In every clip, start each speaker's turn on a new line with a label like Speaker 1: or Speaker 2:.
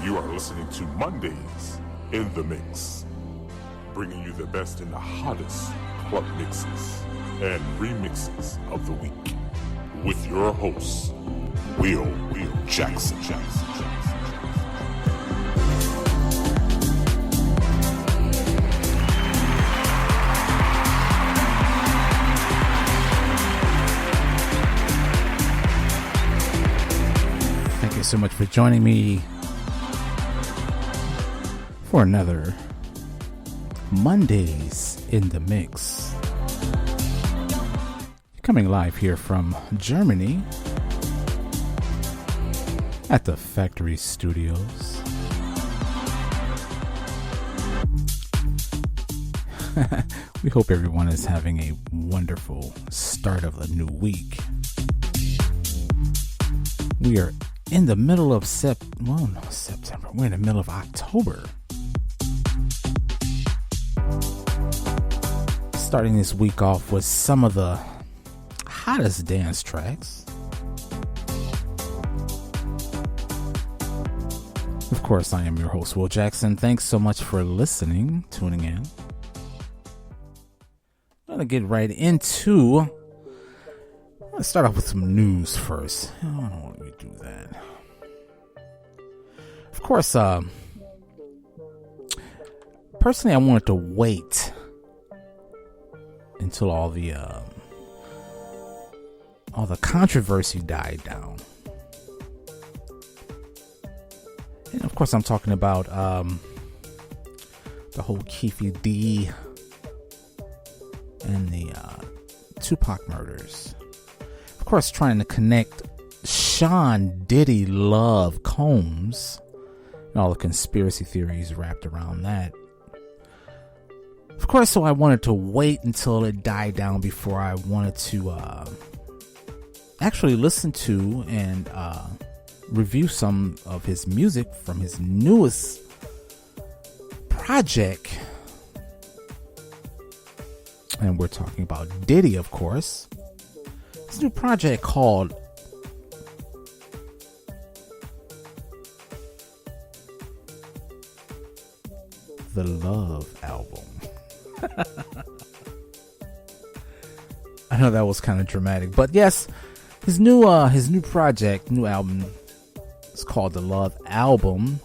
Speaker 1: You are listening to Mondays in the Mix, bringing you the best and the hottest club mixes and remixes of the week with your host, Will Jackson.
Speaker 2: Thank you so much for joining me for another Mondays in the Mix. Coming live here from Germany at the Factory Studios. We hope everyone is having a wonderful start of a new week. We are in the middle of September. We're in the middle of October. Starting this week off with some of the hottest dance tracks. Of course, I am your host, Will Jackson. Thanks so much for tuning in. I'm going to get right into... Let's start off with some news first. I don't know why we do that. Of course, personally, I wanted to wait until all the controversy died down. And of course, I'm talking about the whole Keefe D and the Tupac murders. Of course, trying to connect Sean Diddy Love Combs and all the conspiracy theories wrapped around that. Of course, so I wanted to wait until it died down before I wanted to actually listen to and review some of his music from his newest project. And we're talking about Diddy, of course. His new project called The Love Album. I know that was kind of dramatic, but yes, his new project, new album is called The Love Album,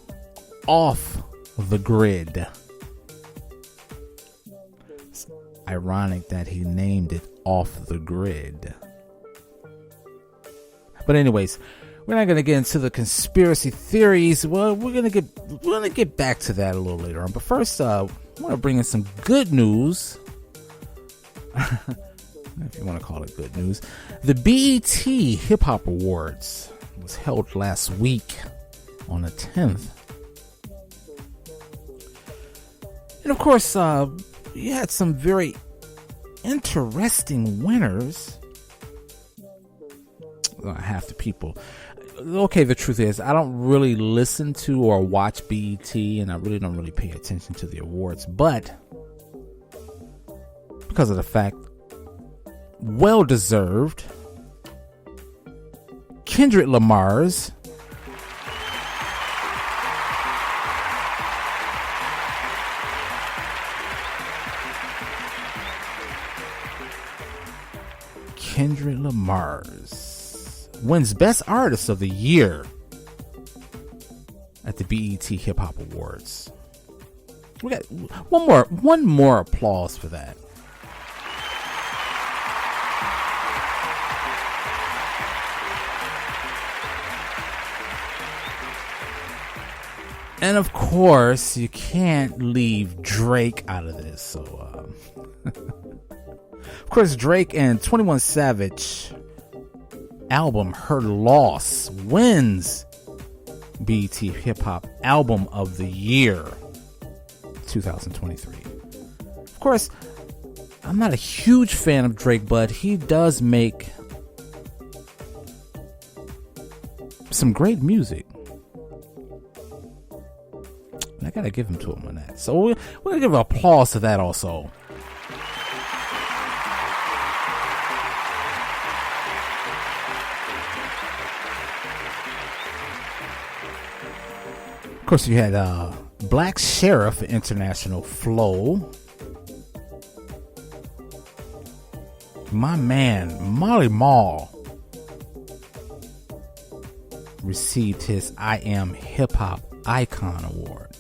Speaker 2: Off the Grid. It's ironic that he named it Off the Grid. But anyways, we're not going to get into the conspiracy theories. Well, we're going to get back to that a little later on. But first, I want to bring in some good news. If you want to call it good news. The BET Hip Hop Awards was held last week on the 10th. And of course, you had some very interesting winners. Half the people. Okay, the truth is, I don't really listen to or watch BET, and I really don't really pay attention to the awards, but because of the fact, well deserved, Kendrick Lamar's wins Best Artist of the Year at the BET Hip Hop Awards. We got one more applause for that. And of course, you can't leave Drake out of this. So, of course, Drake and 21 Savage album Her Loss wins BET Hip Hop Album of the Year 2023. Of course, I'm not a huge fan of Drake, but he does make some great music. And I gotta give him to him on that. So we're gonna give applause to that also. course, you had Black Sheriff International Flow. My man, Molly Mall, received his I Am Hip Hop Icon Award.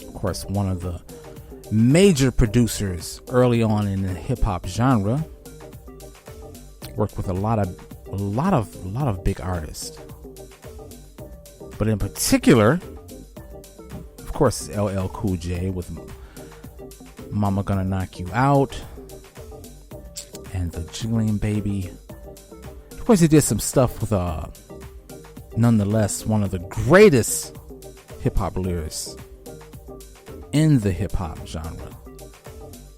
Speaker 2: Of course, one of the major producers early on in the hip hop genre. Worked with a lot of big artists. But in particular, of course, LL Cool J with Mama Gonna Knock You Out and the Jillian Baby. Of course, he did some stuff with nonetheless one of the greatest hip hop lyrics in the hip hop genre.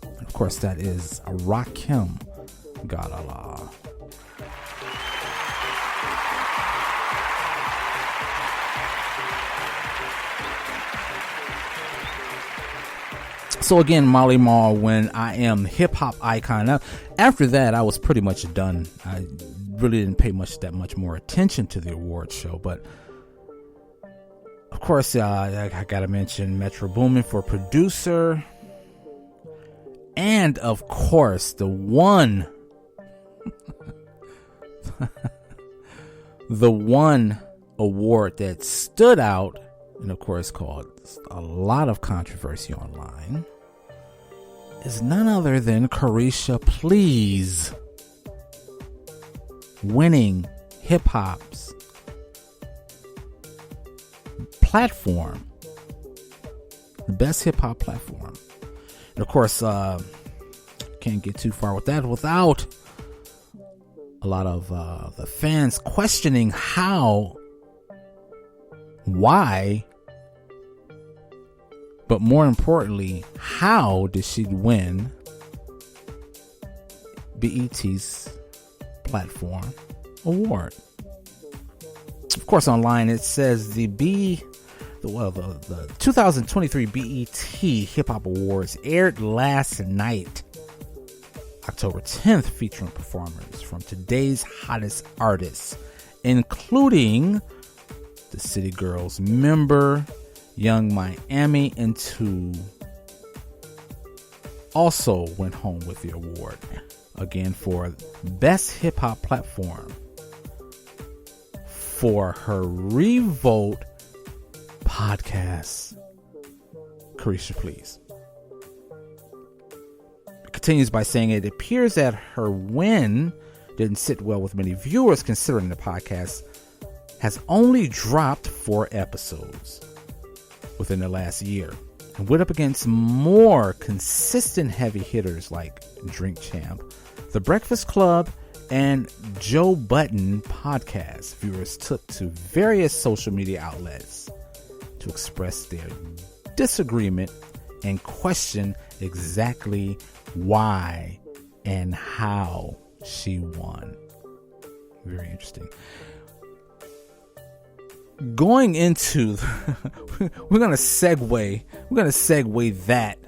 Speaker 2: And of course, that is Rakim God Allah. So again, Molly Mall when I Am Hip Hop Icon. Now, after that, I was pretty much done. I really didn't pay that much more attention to the awards show, but of course, I gotta mention Metro Boomin for producer, and of course, the one award that stood out, and of course caused a lot of controversy online, is none other than Carisha Please winning hip hop's platform, the best hip hop platform. And of course, can't get too far with that without a lot of the fans questioning why, but more importantly, how did she win BET's platform award? Of course, online it says the 2023 BET Hip Hop Awards aired last night, October 10th, featuring performers from today's hottest artists, including the City Girls member Young Miami, and two also went home with the award again for Best Hip Hop Platform for her Revolt podcast. Carisha Please continues by saying it appears that her win didn't sit well with many viewers, considering the podcast has only dropped 4 episodes within the last year and went up against more consistent heavy hitters like Drink Champ, The Breakfast Club, and Joe Budden podcast. Viewers took to various social media outlets to express their disagreement and question exactly why and how she won. Very interesting. Going into we're gonna segue that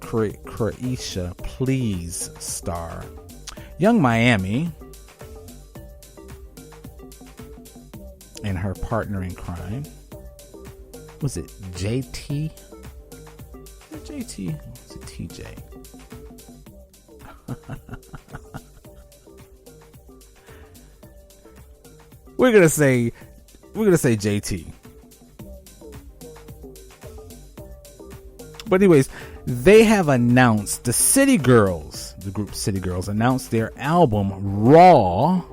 Speaker 2: Carisha Please star Young Miami and her partner in crime. Was it JT? Was it JT? Was it TJ? We're gonna say JT. But anyways, they have announced, the City Girls, the group City Girls, announced their album Raw,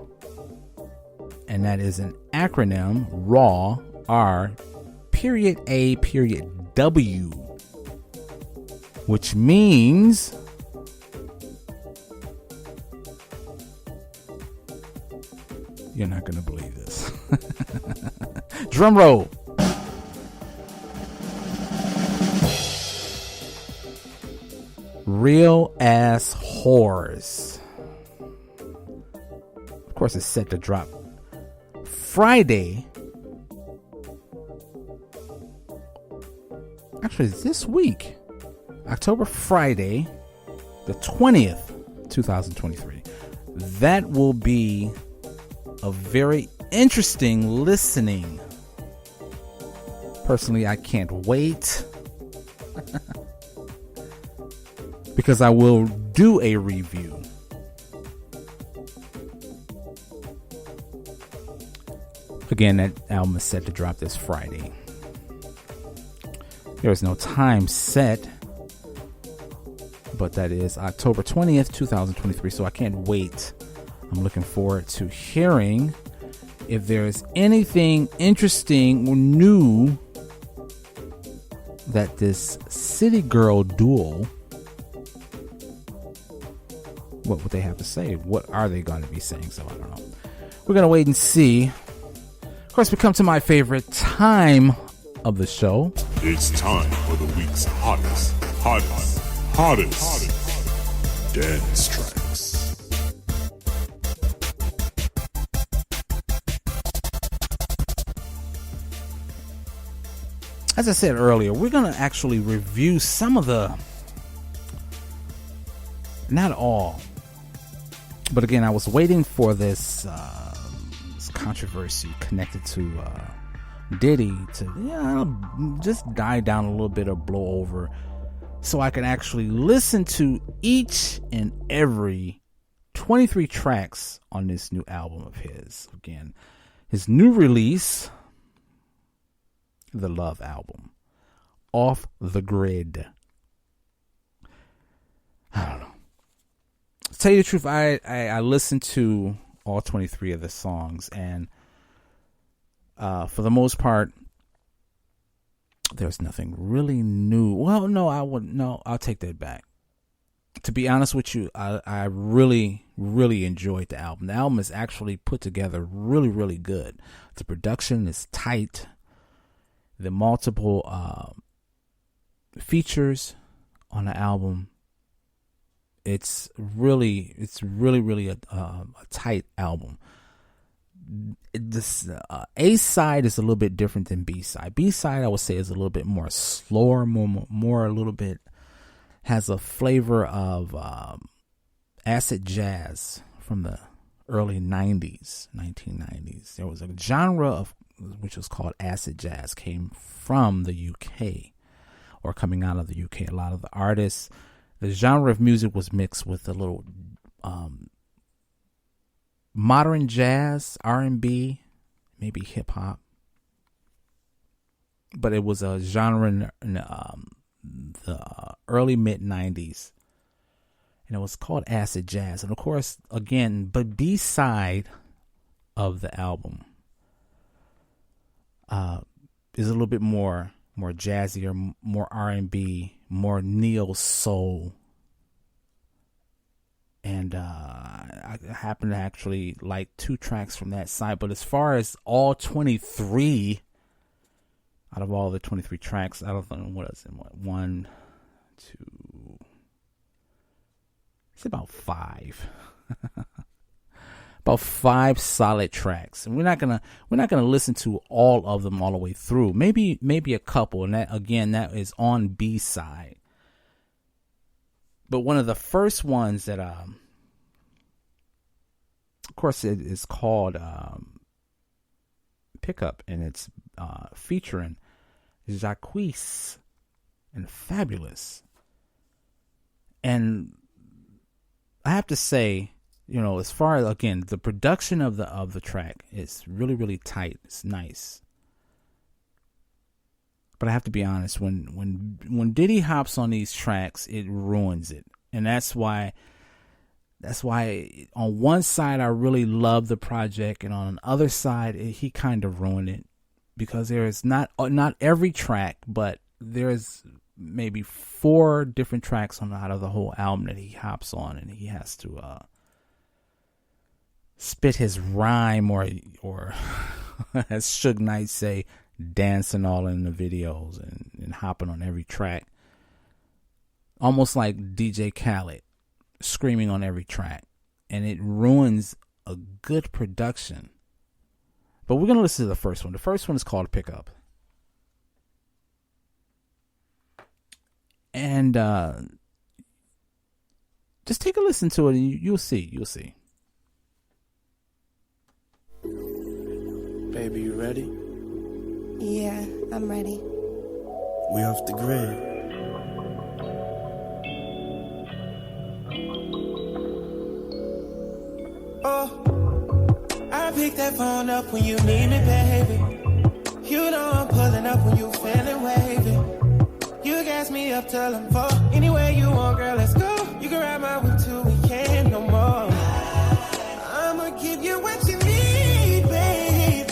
Speaker 2: and that is an acronym, Raw, R.A.W, which means you're not gonna believe this. Drum roll. Real Ass Whores. Of course, it's set to drop Friday. Actually, this week, Friday, the 20th, 2023. that will be a very interesting listening. Personally, I can't wait because I will do a review. Again, that album is set to drop this Friday. There is no time set, but that is October 20th, 2023, so I can't wait. I'm looking forward to hearing if there's anything interesting or new that this City Girl duo, what would they have to say? What are they going to be saying? So I don't know. We're going to wait and see. Of course, we come to my favorite time of the show.
Speaker 1: It's time for the week's hottest dance tracks.
Speaker 2: As I said earlier, we're going to actually review some of the, not all, but again, I was waiting for this controversy connected to Diddy to just die down a little bit or blow over, so I can actually listen to each and every 23 tracks on this new album of his. Again, his new release, the Love album, Off the Grid. I don't know. To tell you the truth, I listened to all 23 of the songs, and for the most part, there's nothing really new. Well, no, I'll take that back. To be honest with you, I really, really enjoyed the album. The album is actually put together really, really good. The production is tight. The multiple features on the album, it's really a tight album. This A side is a little bit different than B side. B side, I would say, is a little bit more slower, more a little bit has a flavor of acid jazz from the early 1990s. There was a genre of which was called acid jazz, came from the UK, or coming out of the UK. A lot of the artists, the genre of music was mixed with a little modern jazz, R&B, maybe hip hop, but it was a genre in the early mid 90s, and it was called acid jazz. And of course, again, but B side of the album is a little bit more jazzier, more R&B, more neo soul. And I happen to actually like 2 tracks from that side. But as far as all 23, out of all the 23 tracks, I don't know what is it. 1, 2, it's about 5. About 5 solid tracks, and we're not gonna listen to all of them all the way through. Maybe a couple, and that is on B side. But one of the first ones that, of course, it is called Pickup, and it's featuring Jacquees and Fabulous. And I have to say, as far as, again, the production of the track is really, really tight. It's nice. But I have to be honest, when Diddy hops on these tracks, it ruins it. And that's why on one side I really love the project, and on the other side he kind of ruined it, because there is not every track, but there's maybe 4 different tracks out of the whole album that he hops on, and he has to spit his rhyme, or as Suge Knight say, dancing all in the videos and hopping on every track, almost like DJ Khaled screaming on every track, and it ruins a good production. But we're gonna listen to the first one. The first one is called Pickup, and just take a listen to it, and you'll see.
Speaker 3: Baby, you ready?
Speaker 4: Yeah, I'm ready.
Speaker 3: We off the grid.
Speaker 5: Oh, I pick that phone up when you need me, baby. You know I'm pulling up when you feeling wavy. You gas me up till I'm full. Anywhere you want, girl, let's go. You can ride my whip till we can't no more. I'ma give you what you need, babe.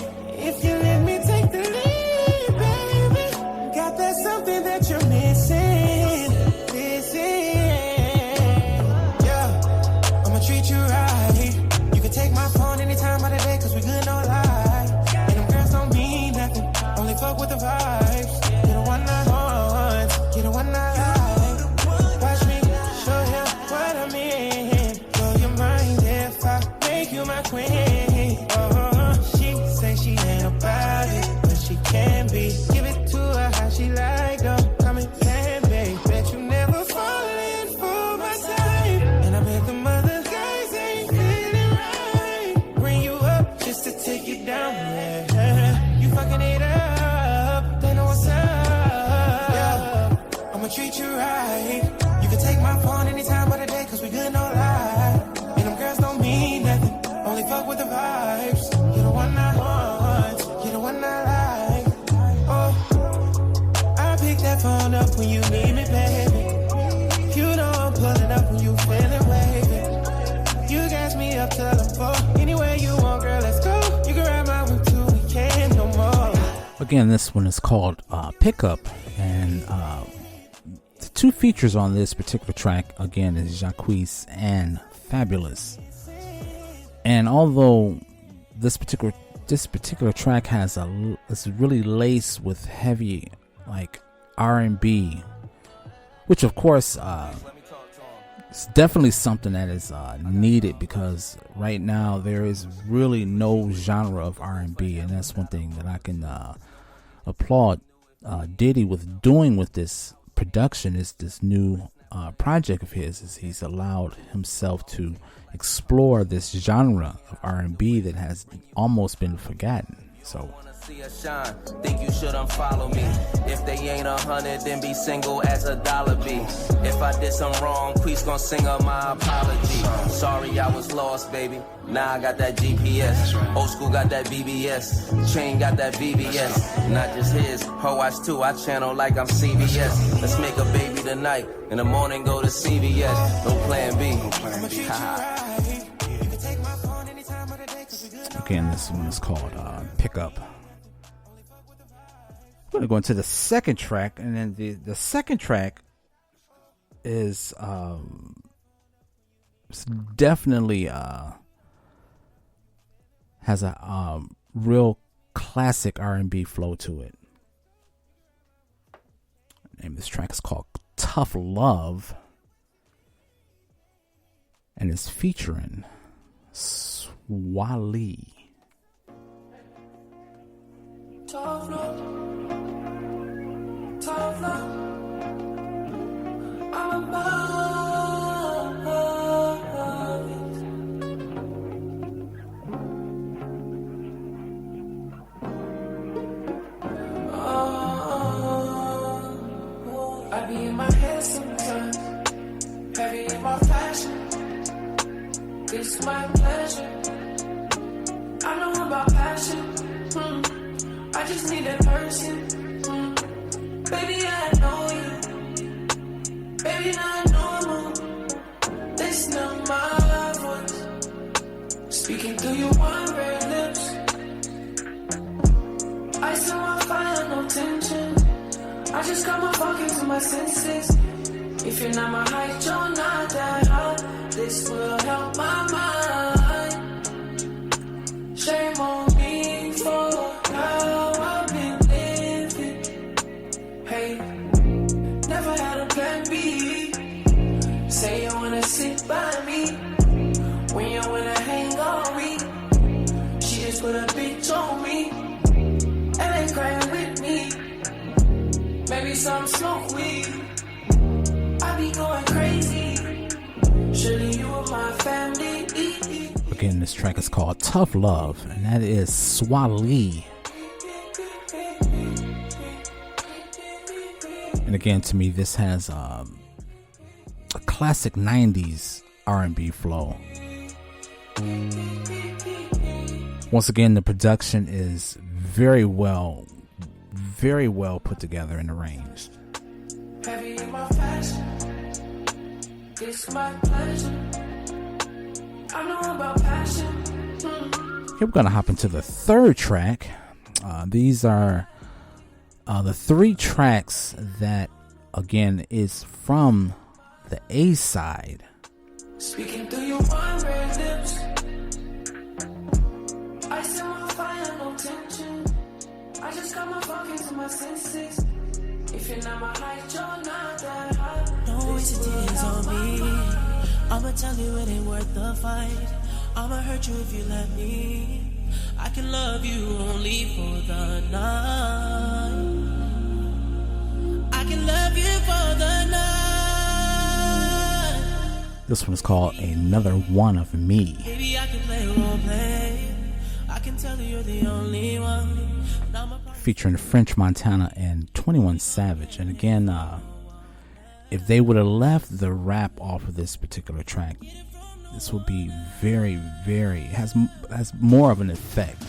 Speaker 5: If you let me take the lead, baby. Got that something that you're missing. Yeah, I'ma treat you right. You can take my phone anytime of the day, cause we good, no lie. And them girls don't mean nothing, only fuck with the vibes. You're the one I want, you're the one I like. Watch me show him what I mean. Blow your mind if I make you my queen. She say she ain't about it, but she can be. Give it to her how she like, don't come and plan, babe. Bet you never falling for my type. And I bet the mother guys ain't feeling right. Bring you up just to take you down, yeah. You fucking it up, they know what's up. Yeah, I'ma treat you right. You can take my phone anytime of the day, cause we good, no lie. And them girls don't mean nothing, only fuck with the vibes. You're the one I want, you're the one I like. Oh, I pick that phone up when you need me, baby. You know I'm pulling up when you feeling wavy. You gas me up till I'm full. Anywhere you want, girl, let's go. You can ride my whip till we can't no more.
Speaker 2: Again, this one is called Pickup, and the two features on this particular track, again, is Jacquees and Fabulous. And although this particular track is really laced with heavy like R&B, which of course it's definitely something that is needed, because right now there is really no genre of R&B, and that's one thing that I can applaud Diddy with doing with this production, is this new project of his, is he's allowed himself to explore this genre of R&B that has almost been forgotten. So
Speaker 6: See us shine, think you should unfollow me. If they ain't 100, then be single as a dollar be. If I did some wrong, please gon' sing up my apology. Sorry I was lost, baby. Now I got that GPS. Old school got that BBS. Chain got that VBS. Not just his, her watch too. I channel like I'm CBS. Let's make a baby tonight. In the morning go to CVS. No plan B.
Speaker 2: again, this one is called Pickup. We're going to go into the second track, and then the second track is it's definitely has a real classic R&B flow to it. The name of this track is called Tough Love, and it's featuring Swali.
Speaker 7: Tough love, tough love, I'm above it. I be in my head sometimes, heavy in my fashion. It's my pleasure. I know about passion. I just need that person. Baby, I know you. Baby, not normal. Listen to my voice. Speaking through your one red lips. I still want fire, no tension. I just got my fucking to my senses. If you're not my height, you're not that high. This will help my mind. Shame on me for how I've been living. Hey, never had a plan B. Say you wanna sit by me when you wanna hang on me. She just put a bitch on me and ain't crying with me. Maybe some smoke weed. I be going crazy. Surely you are my family.
Speaker 2: again, this track is called Tough Love, and that is Swali. And again, to me, this has a classic 90s R&B flow. Once again, the production is very well put together and arranged.
Speaker 7: Heavy in my fashion, it's my pleasure. I know about passion.
Speaker 2: Here we're going to hop into the third track. These are the three tracks that, again, is from the A side.
Speaker 7: Speaking through your wine red lips, I still want fire, no tension. I just got my fucking to my senses. If you're not my height, you're not that high.
Speaker 5: No wasted tears on me. I'ma tell you it ain't worth the fight. I'ma hurt you if you let me. I can love you only for the night. I can love you for the night.
Speaker 2: This one is called Another One of Me.
Speaker 5: Baby, I can play role play. I can tell you you're the only one.
Speaker 2: Featuring French Montana and 21 Savage. And again, if they would have left the rap off of this particular track, this would be very, very, has more of an effect.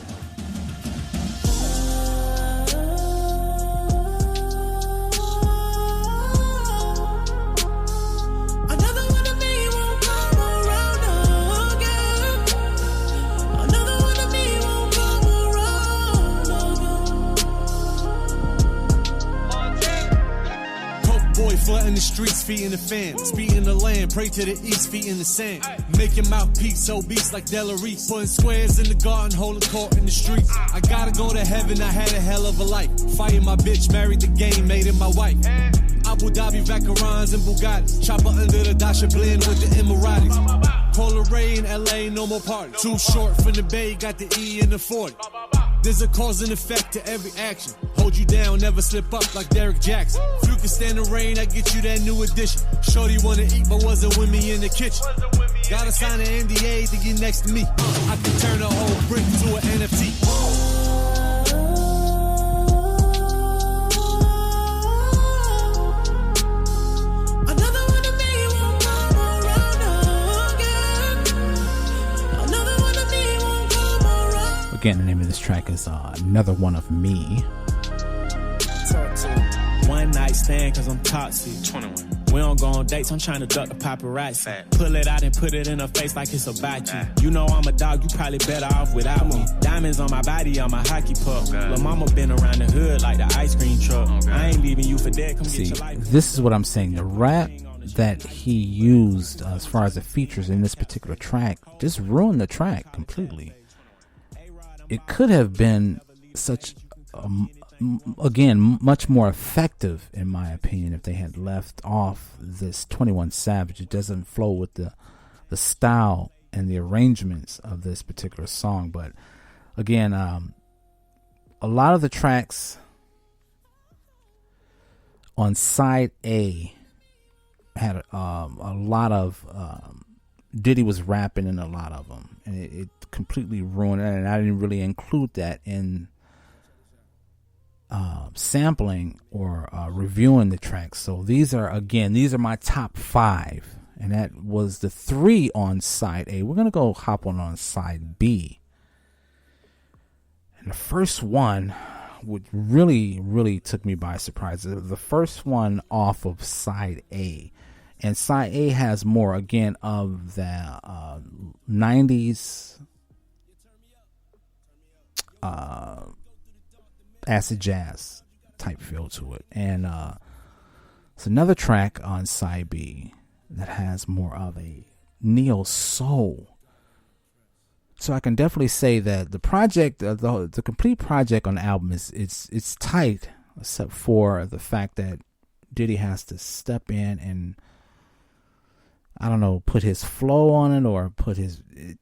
Speaker 8: Flood in the streets, feet in the fan. Speed in the land, pray to the east, feet in the sand. Make your mouthpiece obese like Delarice. Putting squares in the garden, holding court in the streets. I gotta go to heaven, I had a hell of a life. Fighting my bitch, married the game, made it my wife. Abu Dhabi, Vacarons, and Bugattis. Chopper under the Dasha, blend with the Emiratis. Polar Ray in LA, no more party. Too short from the Bay, got the E in the 40. There's a cause and effect to every action. Hold you down, never slip up like Derek Jackson. If you can stand the rain, I get you that new edition. Shorty wanna eat, but wasn't with me in the kitchen. Gotta sign an NDA to get next to me. I can turn a whole brick to an NFT.
Speaker 2: Again, the name of this track is Another One of Me.
Speaker 9: Talk to one night stand, cause I'm toxic. 21. We don't go on dates, I'm trying to duck the paparazzi. Pull it out and put it in her face like it's about you. You know I'm a dog, you probably better off without me. Diamonds on my body, on my hockey puck. Lil' mama been around the hood like the ice cream truck. I ain't leaving you for dead, come get your life.
Speaker 2: This is what I'm saying. The rap that he used as far as the features in this particular track just ruined the track completely. It could have been such, again, much more effective, in my opinion, if they had left off this 21 Savage. It doesn't flow with the style and the arrangements of this particular song. But again, a lot of the tracks on side A had a lot of Diddy was rapping in a lot of them, and it completely ruined it. And I didn't really include that in sampling or reviewing the tracks. So these are my top 5, and that was the 3 on side A. We're gonna go hop on side B, and the first one, which really took me by surprise, the first one off of side A. And side A has more, again, of the 90s acid jazz type feel to it. And it's another track on side B that has more of a neo soul. So I can definitely say that the project, the complete project on the album it's tight, except for the fact that Diddy has to step in and, I don't know, put his flow on it, or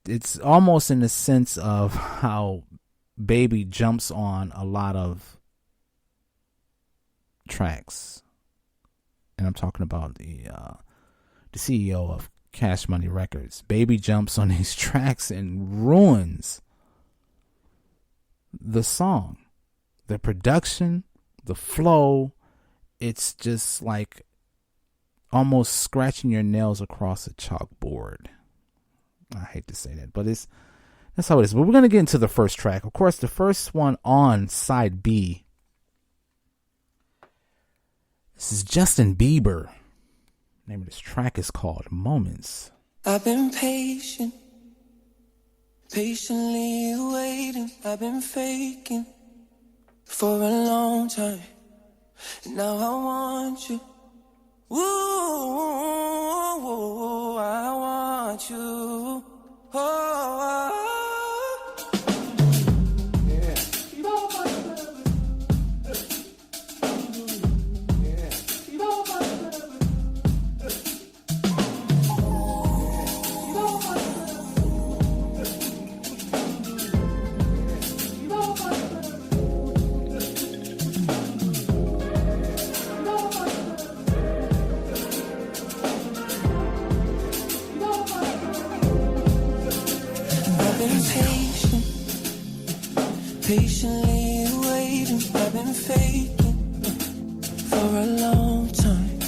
Speaker 2: it's almost in the sense of how Baby jumps on a lot of tracks. And I'm talking about the CEO of Cash Money Records. Baby jumps on these tracks and ruins the song. The production, the flow, it's just like almost scratching your nails across a chalkboard. I hate to say that, but that's how it is. But we're going to get into the first track. Of course, the first one on side B. This is Justin Bieber. The name of this track is called Moments.
Speaker 5: I've been patient, patiently waiting. I've been faking for a long time. Now I want you. Ooh, I want you. Oh. Patiently waiting, I've been faking for a long time.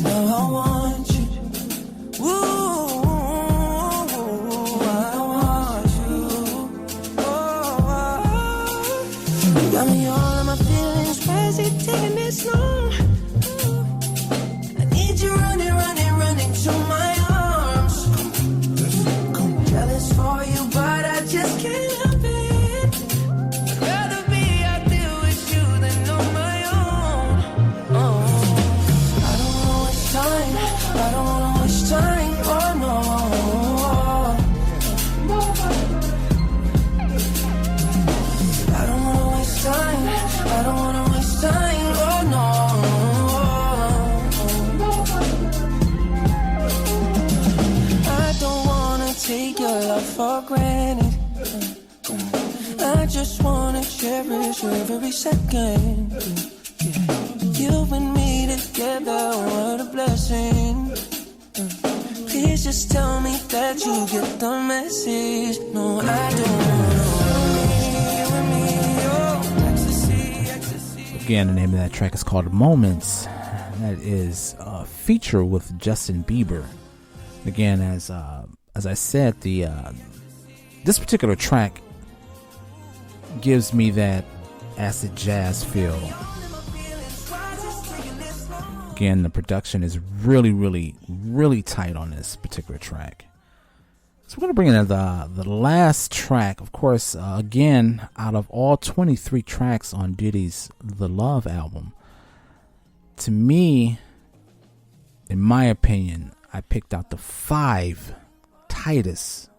Speaker 5: Now I want you. Ooh, I want you. Oh, you got me all of my feelings crazy, taking this long. I need you running, running, running to my arms. Jealous for you, but I just can't help it. Take your love for granted. I just wanna cherish every second. You and me together, what a blessing. Please just tell me that you get the message. No, I
Speaker 2: don't. Again, the name of that track is called Moments. That is a feature with Justin Bieber. Again, as I said, this particular track gives me that acid jazz feel. Again, the production is really, really, really tight on this particular track. So we're going to bring in the last track. Of course, again, out of all 23 tracks on Diddy's The Love album, to me, in my opinion, I picked out the 5 tightest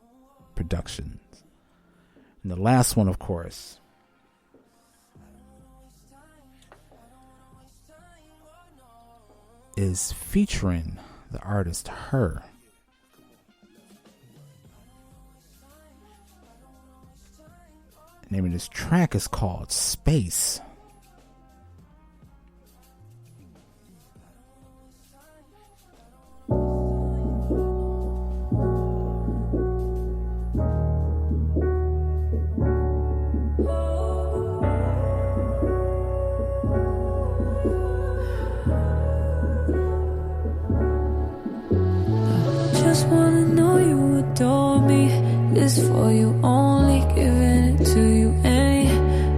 Speaker 2: productions. And the last one, of course, is featuring the artist Her. The name of this track is called Space.
Speaker 7: Just wanna know you adore me. This for you only, giving it to you any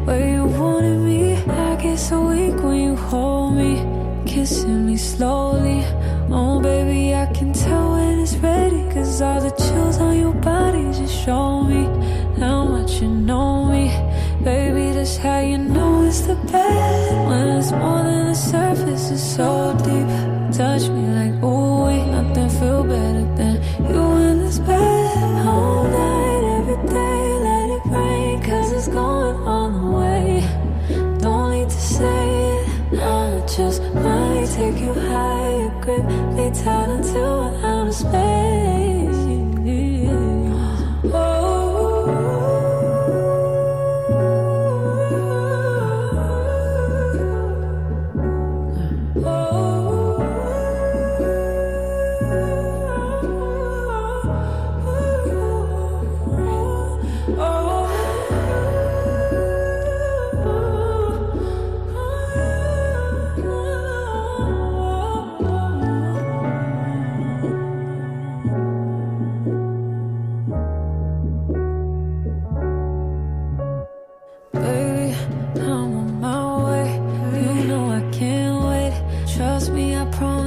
Speaker 7: way you wanted me. I get so weak when you hold me, kissing me slowly. Oh baby, I can tell when it's ready, cause all the chills on your body just show me how much you know me. Baby, that's how you know it's the best. When it's more than the surface, it's so deep. Touch me like, ooh, wait, nothing feel better than you in this bed. All night, every day, let it rain, cause it's going all the way. Don't need to say it, I just might take you higher, grip me tight until we're out of space. Oh.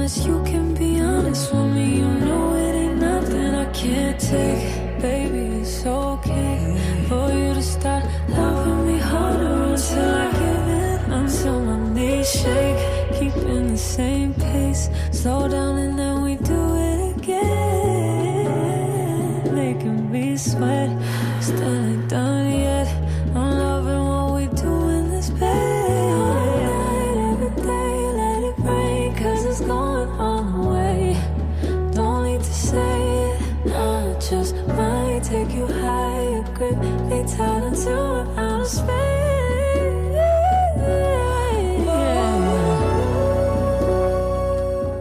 Speaker 7: promise you can be honest with me. You know it ain't nothing I can't take. Baby, it's okay for you to start loving me harder until I give in, until my knees shake. Keeping the same pace, slow down and then we do it again. Making me sweat, still ain't done yet. I'm loving what we do in this bed. All night, every day, let it rain, 'cause it's going all the way. Don't need to say it, I just might take you higher, grip me tight until we're out of space.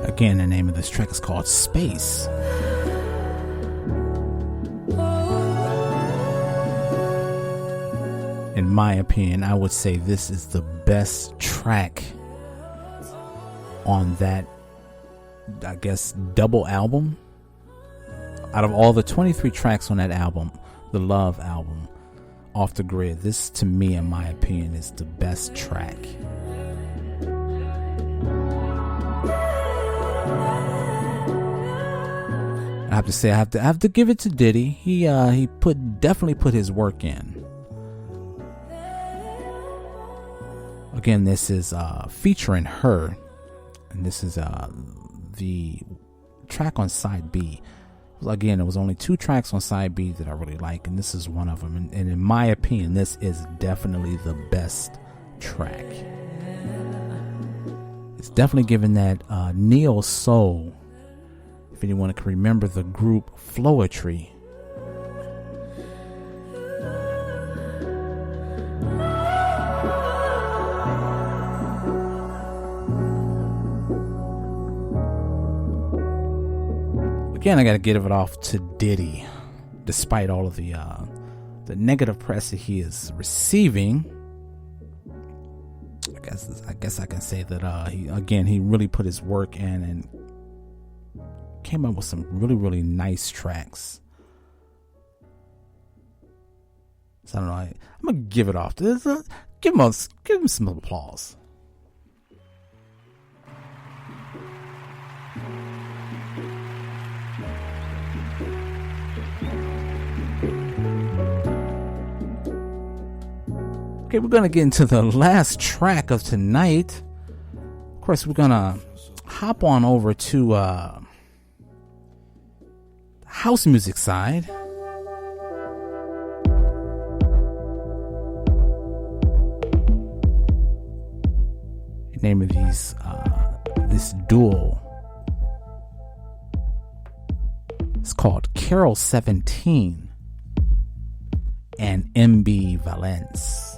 Speaker 2: Again, the name of this track is called Space. In my opinion, I would say this is the best track on that, I guess, double album. Out of all the 23 tracks on that album, the Love album, Off the Grid, this to me, in my opinion, is the best track. I have to say, I have to give it to Diddy. He definitely put his work in. Again, this is featuring her, and this is the track on side B. Again, there was only 2 tracks on side B that I really like, and this is one of them. And in my opinion, this is definitely the best track. It's definitely given that neo soul. If anyone can remember the group Floetry. Again, I got to give it off to Diddy, despite all of the negative press that he is receiving. I guess I can say that he really put his work in and came up with some really, really nice tracks. So I don't know. I'm gonna give it off to this. Give him some applause. Okay, we're gonna get into the last track of tonight. Of course, we're gonna hop on over to house music side. The name of this duo is called Carol 17 and MB Valence.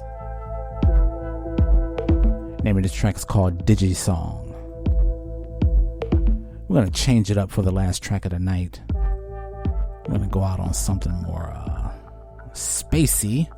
Speaker 2: The name of this track is called Digi Song. We're gonna change it up for the last track of the night. We're gonna go out on something more spacey.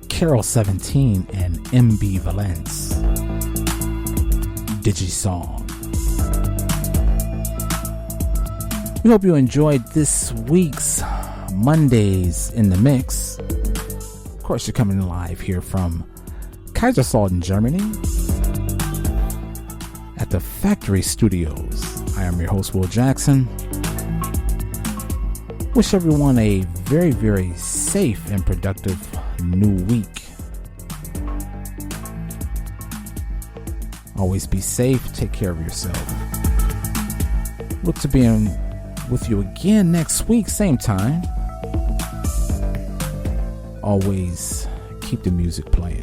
Speaker 2: Carol 17 and MB Valence. Digi Song. We hope you enjoyed this week's Mondays in the Mix. Of course, you're coming live here from Kaiserslautern, Germany, at the Factory Studios. I am your host, Will Jackson. Wish everyone a very, very safe and productive new week. Always be safe. Take care of yourself. Look to be with you again next week, same time. Always keep the music playing.